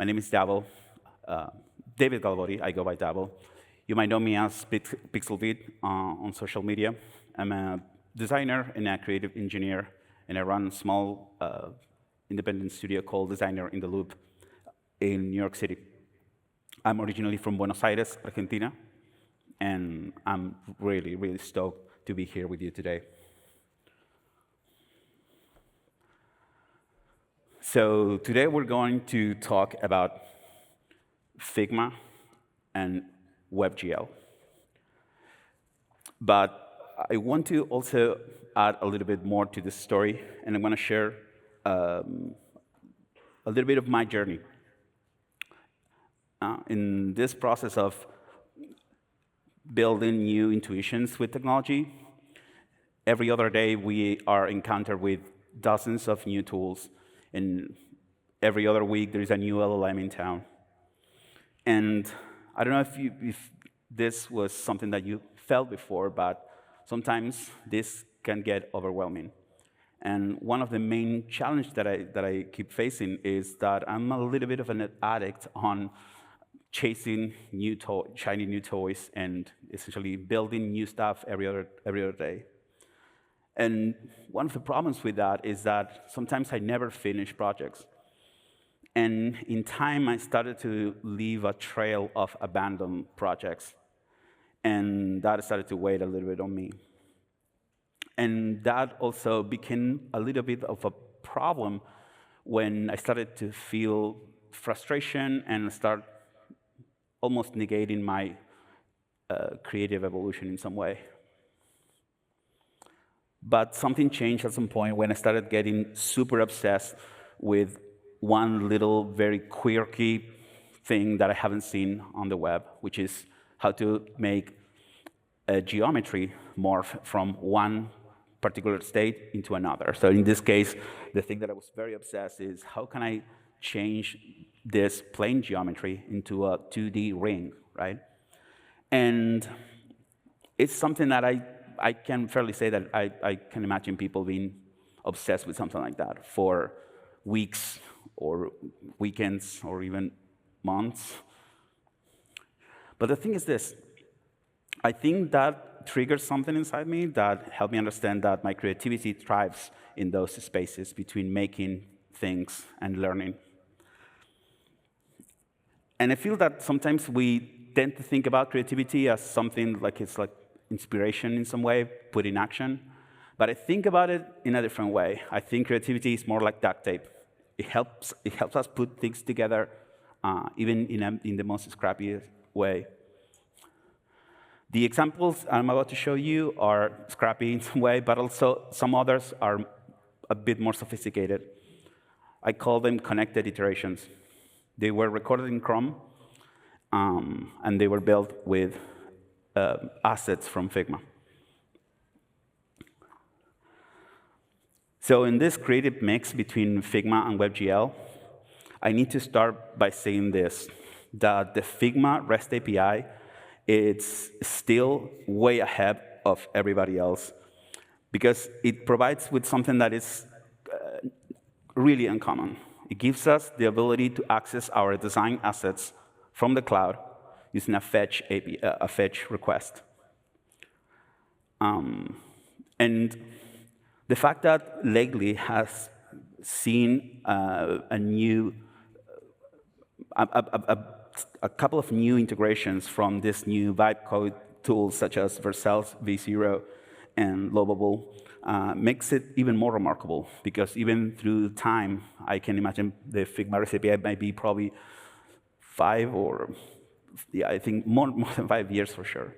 My name is David Galavotti. I go by Davo. You might know me as Pixelvid on social media. I'm a designer and a creative engineer, and I run a small independent studio called Designer in the Loop in New York City. I'm originally from Buenos Aires, Argentina, and I'm really, really stoked to be here with you today. So today we're going to talk about Figma and WebGL. But I want to also add a little bit more to this story, and I'm going to share a little bit of my journey. In this process of building new intuitions with technology, every other day we are encountered with dozens of new tools, and every other week there is a new LLM in town. And I don't know if this was something that you felt before, but sometimes this can get overwhelming. And one of the main challenges that I keep facing is that I'm a little bit of an addict on chasing shiny new toys and essentially building new stuff every other day. And one of the problems with that is that sometimes I never finish projects. And in time, I started to leave a trail of abandoned projects. And that started to weigh a little bit on me. And that also became a little bit of a problem when I started to feel frustration and start almost negating my creative evolution in some way. But something changed at some point when I started getting super obsessed with one little very quirky thing that I haven't seen on the web, which is how to make a geometry morph from one particular state into another. So in this case, the thing that I was very obsessed is how can I change this plane geometry into a 2D ring, right? And it's something that I can fairly say that I can imagine people being obsessed with something like that for weeks or weekends or even months. But the thing is this, I think that triggered something inside me that helped me understand that my creativity thrives in those spaces between making things and learning. And I feel that sometimes we tend to think about creativity as something like it's like inspiration in some way, put in action. But I think about it in a different way. I think creativity is more like duct tape. It helps us put things together, even in the most scrappy way. The examples I'm about to show you are scrappy in some way, but also some others are a bit more sophisticated. I call them connected iterations. They were recorded in Chrome, and they were built with assets from Figma. So in this creative mix between Figma and WebGL, I need to start by saying this, that the Figma REST API is still way ahead of everybody else because it provides with something that is really uncommon. It gives us the ability to access our design assets from the cloud using a fetch request. And the fact that lately has seen a couple of new integrations from this new vibe code tools such as Vercel's V0 and Lovable makes it even more remarkable because even through time, I can imagine the Figma REST API might be probably 5 or, yeah, I think more than 5 years for sure.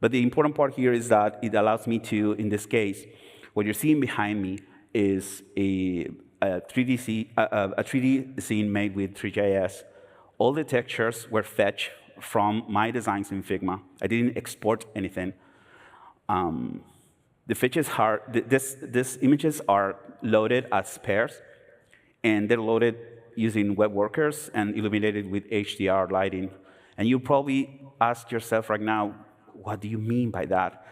But the important part here is that it allows me to, in this case, what you're seeing behind me is a 3D scene made with Three.js. All the textures were fetched from my designs in Figma. I didn't export anything. These images are loaded as pairs, and they're loaded using web workers and illuminated with HDR lighting. And you probably ask yourself right now, what do you mean by that?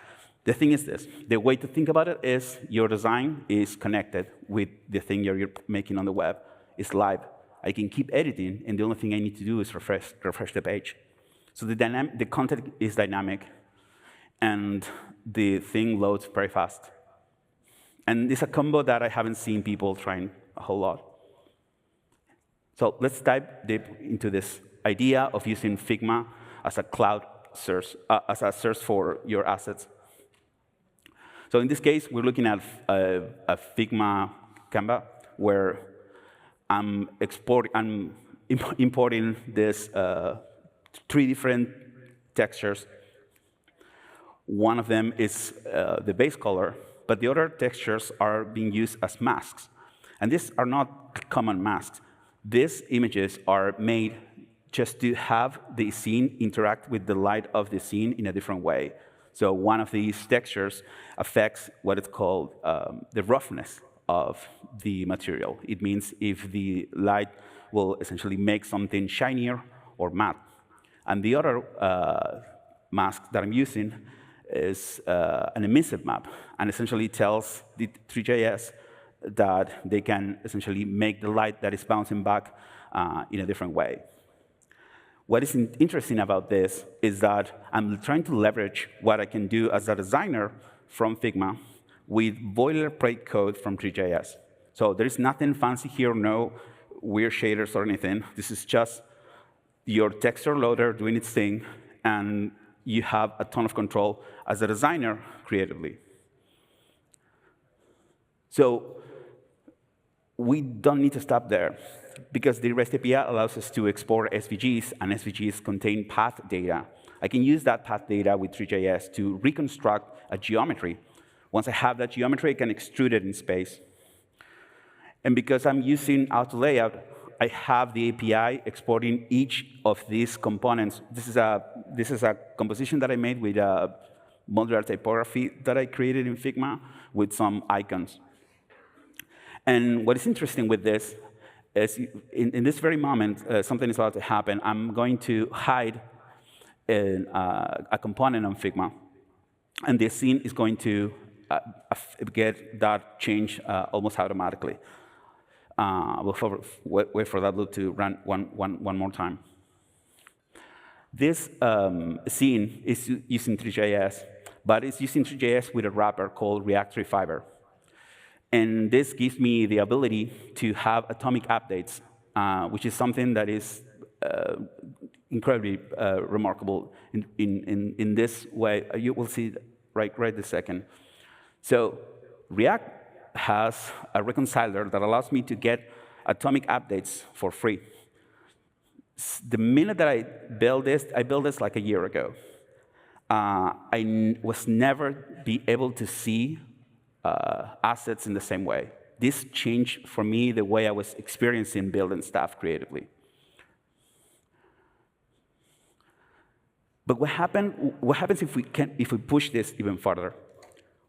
The thing is this, the way to think about it is your design is connected with the thing you're making on the web. It's live. I can keep editing, and the only thing I need to do is refresh the page. So the content is dynamic, and the thing loads very fast. And it's a combo that I haven't seen people trying a whole lot. So let's dive deep into this idea of using Figma as a cloud source, as a source for your assets. So in this case, we're looking at a Figma Canva where I'm importing this 3 different textures. One of them is the base color, but the other textures are being used as masks. And these are not common masks. These images are made just to have the scene interact with the light of the scene in a different way. So one of these textures affects what is called the roughness of the material. It means if the light will essentially make something shinier or matte. And the other mask that I'm using is an emissive map, and essentially tells the Three.js that they can essentially make the light that is bouncing back in a different way. What is interesting about this is that I'm trying to leverage what I can do as a designer from Figma with boilerplate code from Three.js. So there is nothing fancy here, no weird shaders or anything. This is just your texture loader doing its thing, and you have a ton of control as a designer creatively. So we don't need to stop there, because the REST API allows us to export SVGs, and SVGs contain path data. I can use that path data with Three.js to reconstruct a geometry. Once I have that geometry, I can extrude it in space. And because I'm using auto layout, I have the API exporting each of these components. This is a composition that I made with a modular typography that I created in Figma with some icons. And what is interesting with this is in this very moment, something is about to happen. I'm going to hide a component on Figma, and the scene is going to get that change almost automatically. We'll wait for that loop to run one more time. This scene is using Three.js, but it's using Three.js with a wrapper called React Fiber. And this gives me the ability to have atomic updates, which is something that is incredibly remarkable in this way. You will see right this second. So React has a reconciler that allows me to get atomic updates for free. The minute that I built this like a year ago. I was never be able to see assets in the same way. This changed for me the way I was experiencing building stuff creatively. But what happens if we push this even further?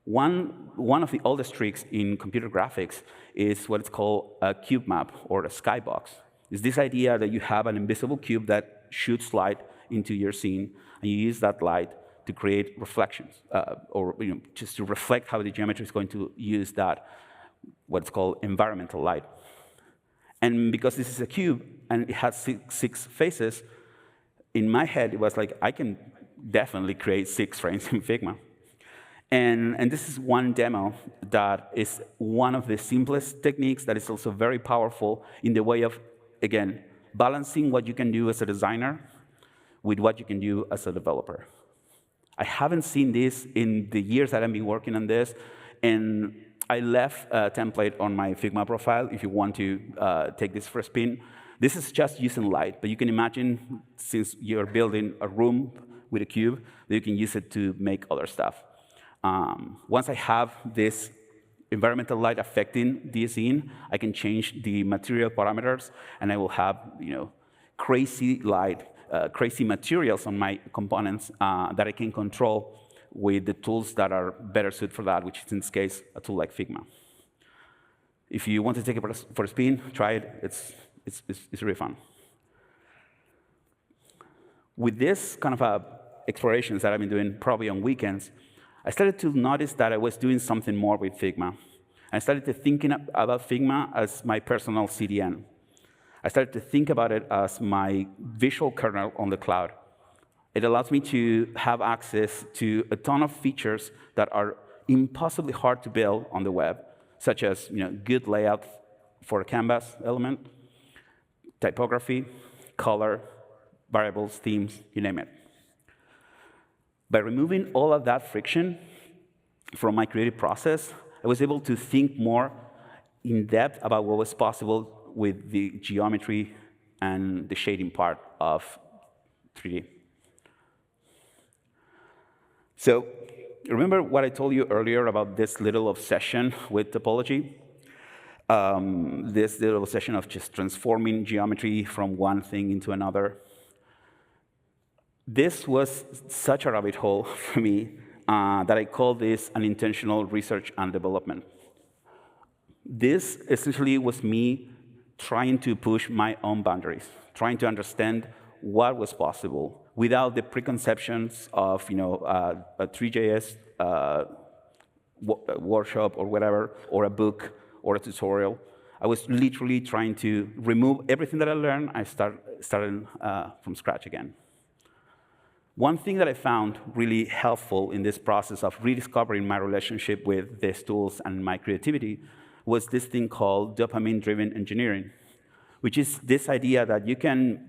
One of the oldest tricks in computer graphics is what is called a cube map or a skybox. It's this idea that you have an invisible cube that shoots light into your scene, and you use that light to create reflections, or just to reflect how the geometry is going to use that, what's called environmental light. And because this is a cube and it has six faces, in my head it was like, I can definitely create 6 frames in Figma. And this is one demo that is one of the simplest techniques that is also very powerful in the way of, again, balancing what you can do as a designer with what you can do as a developer. I haven't seen this in the years that I've been working on this, and I left a template on my Figma profile if you want to take this for a spin. This is just using light, but you can imagine, since you're building a room with a cube, that you can use it to make other stuff. Once I have this environmental light affecting the scene, I can change the material parameters, and I will have crazy light, crazy materials on my components that I can control with the tools that are better suited for that, which is in this case a tool like Figma. If you want to take it for a spin, try it. It's really fun. With this kind of explorations that I've been doing probably on weekends, I started to notice that I was doing something more with Figma. I started to thinking about Figma as my personal CDN. I started to think about it as my visual kernel on the cloud. It allows me to have access to a ton of features that are impossibly hard to build on the web, such as good layout for a canvas element, typography, color, variables, themes, you name it. By removing all of that friction from my creative process, I was able to think more in depth about what was possible with the geometry and the shading part of 3D. So remember what I told you earlier about this little obsession with topology? This little obsession of just transforming geometry from one thing into another. This was such a rabbit hole for me that I call this an intentional research and development. This essentially was me trying to push my own boundaries, trying to understand what was possible without the preconceptions of a 3JS workshop or whatever, or a book or a tutorial. I was literally trying to remove everything that I learned. I started from scratch again. One thing that I found really helpful in this process of rediscovering my relationship with these tools and my creativity was this thing called dopamine-driven engineering, which is this idea that you can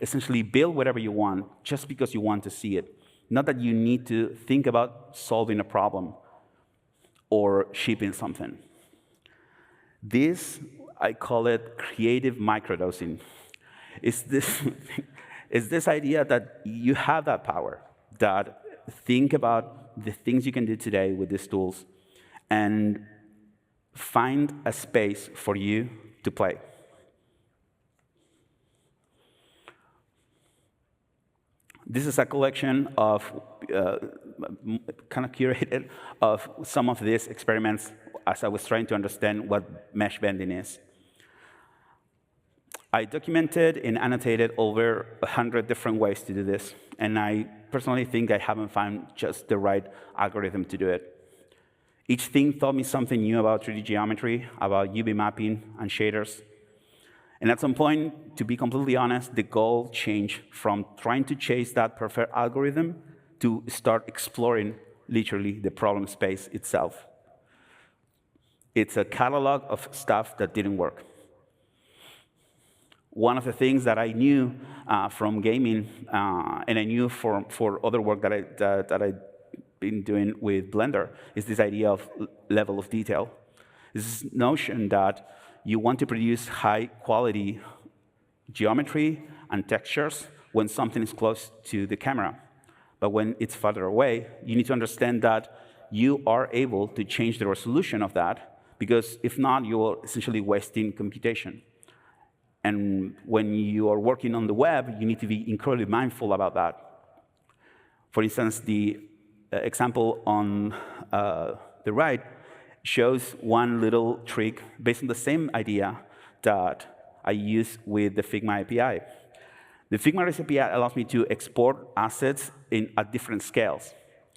essentially build whatever you want just because you want to see it, not that you need to think about solving a problem or shipping something. This, I call it creative microdosing. It's this idea that you have that power, that think about the things you can do today with these tools and find a space for you to play. This is a collection of, kind of curated, of some of these experiments as I was trying to understand what mesh bending is. I documented and annotated over 100 different ways to do this, and I personally think I haven't found just the right algorithm to do it. Each thing taught me something new about 3D geometry, about UV mapping and shaders. And at some point, to be completely honest, the goal changed from trying to chase that perfect algorithm to start exploring, literally, the problem space itself. It's a catalog of stuff that didn't work. One of the things that I knew from gaming, and I knew for other work that I've been doing with Blender, is this idea of level of detail. This notion that you want to produce high-quality geometry and textures when something is close to the camera. But when it's farther away, you need to understand that you are able to change the resolution of that, because if not, you are essentially wasting computation. And when you are working on the web, you need to be incredibly mindful about that. For instance, the example on the right shows one little trick based on the same idea that I use with the Figma API. The Figma REST API allows me to export assets at different scales.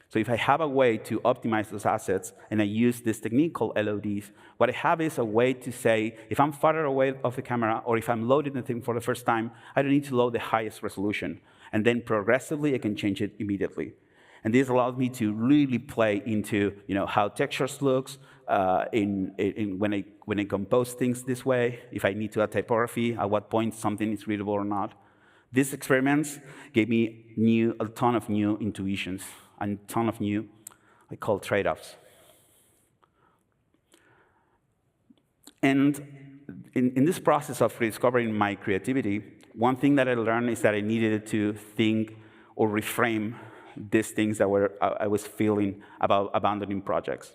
So if I have a way to optimize those assets, and I use this technique called LODs, what I have is a way to say, if I'm farther away of the camera, or if I'm loading the thing for the first time, I don't need to load the highest resolution. And then progressively, I can change it immediately. And this allows me to really play into how textures looks, when I compose things this way, if I need to add typography, at what point something is readable or not. These experiments gave me a ton of new intuitions and a ton of new, I call trade-offs. And in this process of rediscovering my creativity, one thing that I learned is that I needed to think or reframe these things that I was feeling about abandoning projects.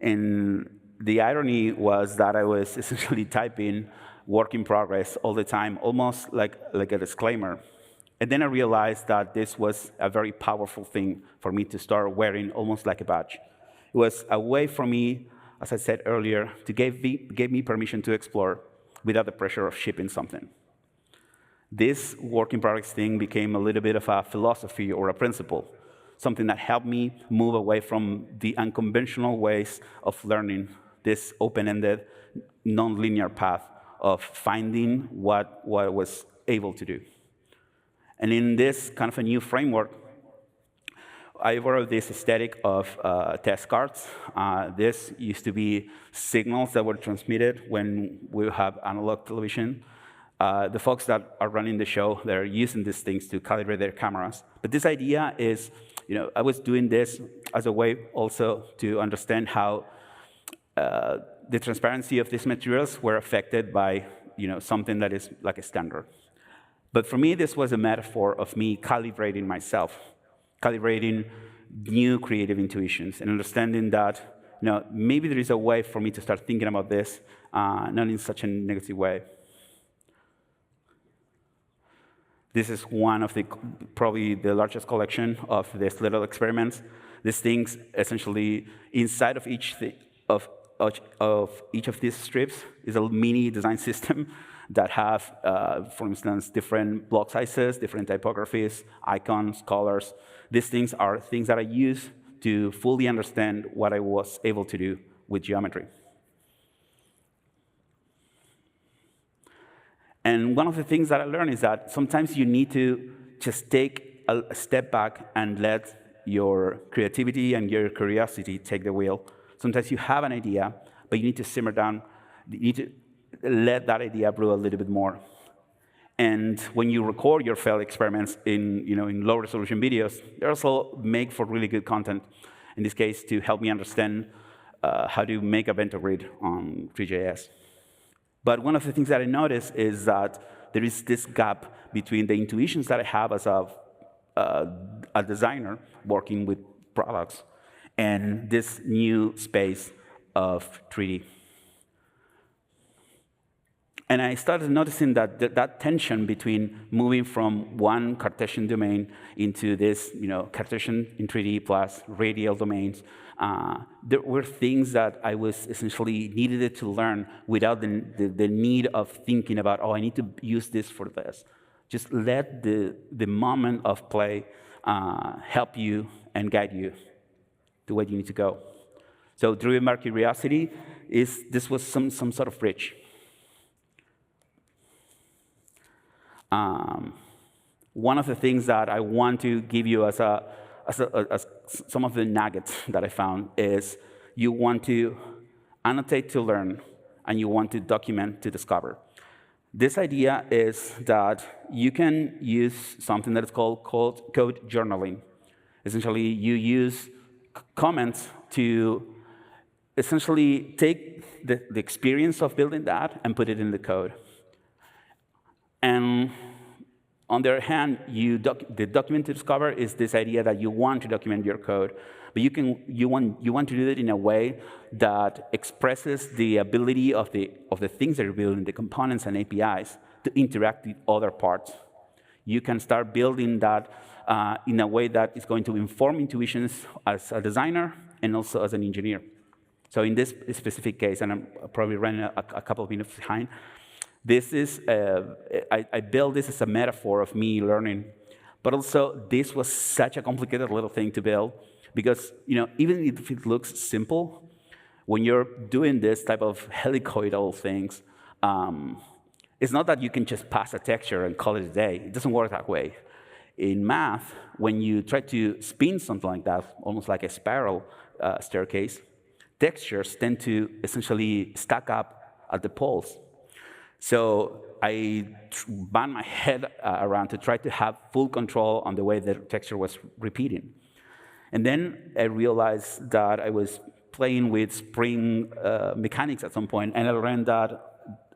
And the irony was that I was essentially typing work in progress all the time, almost like a disclaimer. And then I realized that this was a very powerful thing for me to start wearing, almost like a badge. It was a way for me, as I said earlier, to give me permission to explore without the pressure of shipping something. This work in progress thing became a little bit of a philosophy or a principle, something that helped me move away from the unconventional ways of learning, this open-ended, non-linear path of finding what I was able to do. And in this kind of a new framework, I borrowed this aesthetic of test cards. This used to be signals that were transmitted when we have analog television. The folks that are running the show, they're using these things to calibrate their cameras. But this idea is, I was doing this as a way also to understand how the transparency of these materials were affected by, something that is like a standard. But for me, this was a metaphor of me calibrating myself, calibrating new creative intuitions, and understanding that, maybe there is a way for me to start thinking about this, not in such a negative way. This is one of probably the largest collection of these little experiments. These things, essentially, inside of each of these strips is a mini design system that have, for instance, different block sizes, different typographies, icons, colors. These things are things that I use to fully understand what I was able to do with geometry. And one of the things that I learned is that sometimes you need to just take a step back and let your creativity and your curiosity take the wheel. Sometimes you have an idea, but you need to simmer down. You need to let that idea brew a little bit more. And when you record your failed experiments in low-resolution videos, they also make for really good content. In this case, to help me understand how to make a bento grid on 3JS. But one of the things that I noticed is that there is this gap between the intuitions that I have as a designer working with products and this new space of 3D. And I started noticing that that tension between moving from one Cartesian domain into this, Cartesian in 3D plus radial domains, there were things that I was essentially needed to learn without the need of thinking about, I need to use this for this. Just let the moment of play help you and guide you to where you need to go. So driven by curiosity, this was some sort of bridge. One of the things that I want to give you as some of the nuggets that I found is you want to annotate to learn, and you want to document to discover. This idea is that you can use something that is called code journaling. Essentially, you use comments to essentially take the experience of building that and put it in the code. And on the other hand, the document to discover is this idea that you want to document your code, but you want to do it in a way that expresses the ability of the things that you're building, the components and APIs, to interact with other parts. You can start building that in a way that is going to inform intuitions as a designer and also as an engineer. So in this specific case, and I'm probably running a couple of minutes behind, this is, I built this as a metaphor of me learning, but also this was such a complicated little thing to build because, even if it looks simple, when you're doing this type of helicoidal things, it's not that you can just pass a texture and call it a day. It doesn't work that way. In math, when you try to spin something like that, almost like a spiral staircase, textures tend to essentially stack up at the poles. So I banged my head around to try to have full control on the way the texture was repeating. And then I realized that I was playing with spring mechanics at some point, and I learned that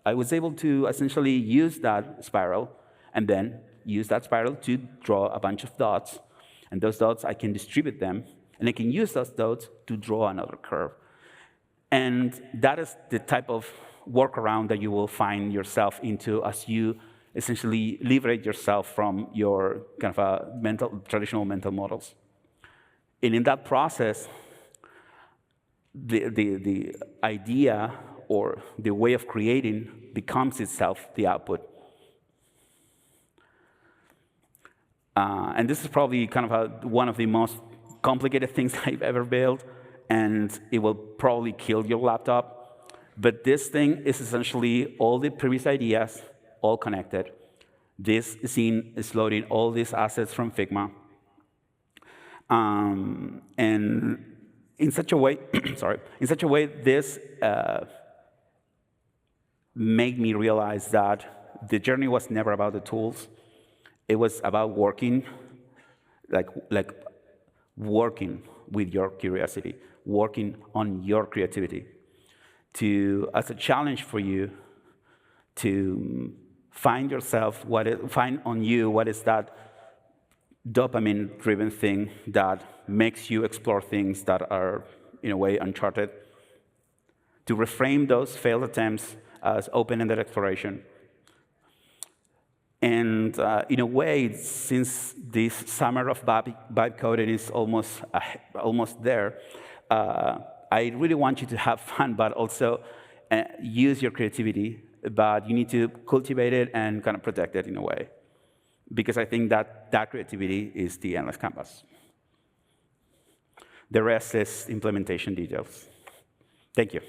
I was able to essentially use that spiral and then use that spiral to draw a bunch of dots. And those dots, I can distribute them, and I can use those dots to draw another curve. And that is the type of workaround that you will find yourself into as you essentially liberate yourself from your kind of traditional mental models. And in that process, the idea or the way of creating becomes itself the output. And this is probably kind of one of the most complicated things I've ever built, and it will probably kill your laptop. But this thing is essentially all the previous ideas, all connected. This scene is loading all these assets from Figma. And in such a way, this made me realize that the journey was never about the tools. It was about working, like working with your curiosity, working on your creativity, as a challenge for you to find yourself, find on you what is that dopamine-driven thing that makes you explore things that are, in a way, uncharted, to reframe those failed attempts as open-ended exploration. And in a way, since this summer of vibe coding is almost there, I really want you to have fun, but also use your creativity. But you need to cultivate it and kind of protect it in a way, because I think that creativity is the endless canvas. The rest is implementation details. Thank you.